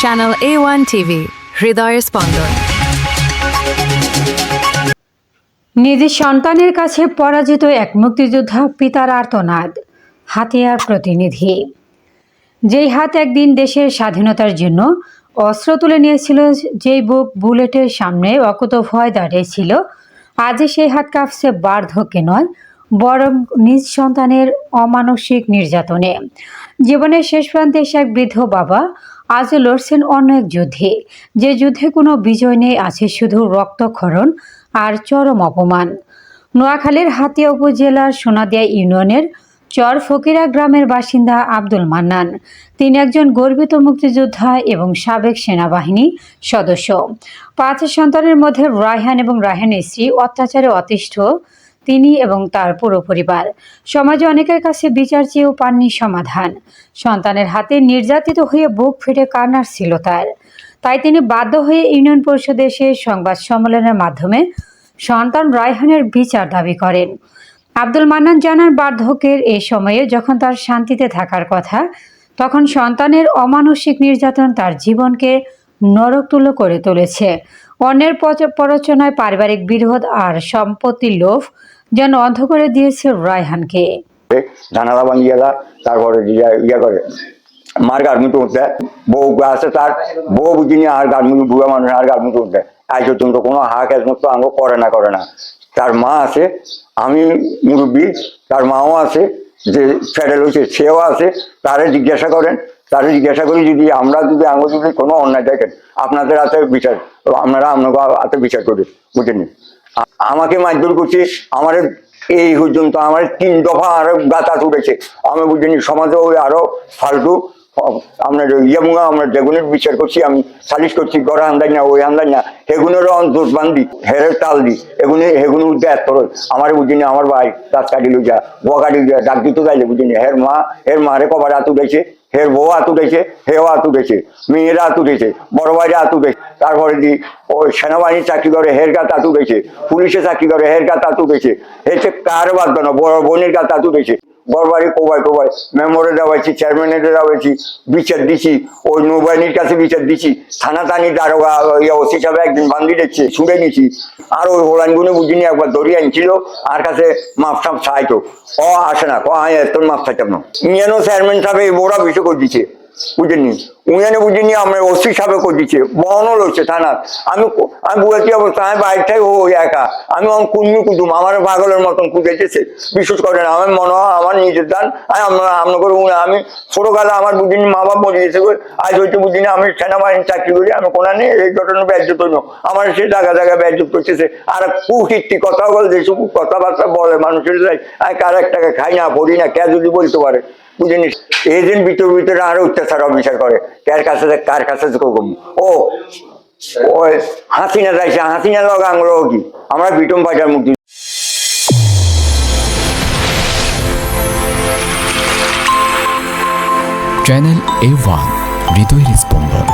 Channel A1 TV, হৃদয়ের স্পন্দন। নিজের সন্তানের কাছে পরাজিত এক মুক্তিযোদ্ধা পিতার আর্তনাদ। হাতিয়ার প্রতিনিধি। যেই হাত একদিন দেশের স্বাধীনতার জন্য অস্ত্র তুলে নিয়েছিল, যেই বুক বুলেটের সামনে অকুতোভয় দাঁড়িয়েছিল, আজই সেই হাত কাঁপছে বার্ধক্যে নয়, বরং নিজ সন্তানের অমানসিক নির্যাতনে। জীবনের শেষ প্রান্তে এসে এক বৃদ্ধ বাবা আজও লড়ছেন অন্য এক যুদ্ধে, যে যুদ্ধে কোনো বিজয় নেই, আছে শুধু রক্তক্ষরণ আর চরম অপমান। নোয়াখালীর হাতিয়া উপজেলার সোনাদিয়া ইউনিয়নের চর ফকিরা গ্রামের বাসিন্দা আব্দুল মান্নান। তিনি একজন গর্বিত মুক্তিযোদ্ধা এবং সাবেক সেনাবাহিনী সদস্য। 5 সন্তানের মধ্যে রায়হান এবং রায়হানের স্ত্রী অত্যাচারে অতিষ্ঠ তিনি এবং তার পুরো পরিবার। সমাজে অনেকের কাছে বিচার চেয়েও পাননি সমাধান। সন্তানের হাতে নির্যাতিত হয়ে বুক ফেটে কান্নার ছিল তার। তাই তিনি বাধ্য হয়ে ইউনিয়ন পরিষদে এসে সংবাদ সম্মেলনের মাধ্যমে সন্তান রায়হানের বিচার দাবি করেন। আব্দুল মান্নান জানান, বার্ধক্যের এই সময়ে যখন তার শান্তিতে থাকার কথা, তখন সন্তানের অমানসিক নির্যাতন তার জীবনকে নরকতুল্য করে তুলেছে। অন্যের প্ররোচনায়, পারিবারিক বিরোধ আর সম্পত্তির লোভ যেন অন্ধ করে দিয়েছে রায়হানকে। জানালা ভাঙিয়েলা, তারপরে ইয়া করে মার গার্মেন্ট উঠতে বউ আছে, তার বউ বুঝিনি আর গার্মেন্ট বুড়া মানুষ আর গার্মেন্ট উঠতে আজ পর্যন্ত কোনো হাক হেজমত তো আমাকে করে না। তার মা আছে, আমি মুরব্বী, তার মাও আছে, যে ফেডারেল হয়েছে সেও আছে। তারে জিজ্ঞাসা করি যদি আমরা যদি কোনো অন্যায় দেখেন আপনাদের হাতে বিচার, আপনারা আপনাকে হাতে বিচার করি, বুঝেনি। আমাকে মারধর করছে, আমার এই পর্যন্ত আমার 3 দফা আরো গাতা তুলেছে। আমি বুঝিনি সমাজে ওই আরো ফালতু আপনার ইয়ামুঙা আমরা যেগুলোর বিচার করছি, আমি সালিশ করছি, গড়া আন্দাজ না ওই আন্দাজ না, সেগুলোরও দোষ বান্ধি হেরের তাল দি সেগুলো উদ্যে এত আমার বুঝিনি। আমার ভাই গাছ কাটিল যা বয়া কাটিল যা ডাক দিতে যাইলে বুঝিনি, হের মারে কবার হাত উঠেছে, হের বউ হাত উঠেছে, হেও হাত উঠেছে, মেয়েরা হাত উঠেছে, বড় ভাইরা হাত উঠেছে। তারপরে ওই সেনাবাহিনীর চাকরি করে হের গা তাঁত উঠেছে, পুলিশে চাকরি করে হের গা তাঁত উঠেছে, হেছে কারো বাদ না, বড় বোনের গা তাঁত উঠেছে। বড় বাড়ি কোবাই মেমোরে দেওয়াইছি, চেয়ারম্যানের দেওয়াইছি, বিচার দিছি, ওই নৌবাহিনীর কাছে বিচার দিছি, থানাতানি দারোগা ওসি সাহেব একদিন বান্ধি দিচ্ছে ছুঁড়ে নিছি। আর ওই হোলানগুলো বুঝিনি একবার দড়িয়ে আনছিল, আর কাছে মাপ সাপ চাইতো, আসে না তোর মাপ চাইতাম না। ইয়েনো চেয়ারম্যান সাহেব এই বড় বিষয় করে দিচ্ছে, বুঝেননি। উইয়ানে বুঝিনি আমরা ওসি সাহেব করে দিচ্ছে, বহনও লড়ছে থানার। আমি বুঝেছি অবস্থা, আমি বাইরটাই ওই একা, আমি কুন্মি কুটুম, আমার পাগলের মতন কুটেছে, বিশ্বাস করে না। আমার মনে হয় আমার নিজের দান, আমি ছোটবেলা আমার বুঝিনি মা বাপ মরে গেছে, আজ হয়তো বুঝিনি আমি সেনাবাহিনীর চাকরি করি, আমি কোনখানে এই ঘটনা ব্যাজ্যত নয়, আমার সে জায়গা ব্যাজ্যত করতেছে। আর কুকীর্তি কথা বলে, যেসব কথাবার্তা বলে মানুষের যাই, আমি কার একটাকে খাই না পড়ি না, কে যদি বলতে পারে, বুঝিনি। এদিন ভিতরে আরো অত্যাচার অবিচার করে, কার কাছে ও ওই হাসিনা যাইছে, হাসিনা লগা আঙুল কি আমরা বিটম বাজার মুক্তি। চ্যানেল A1, হৃদয়ের স্পন্দন।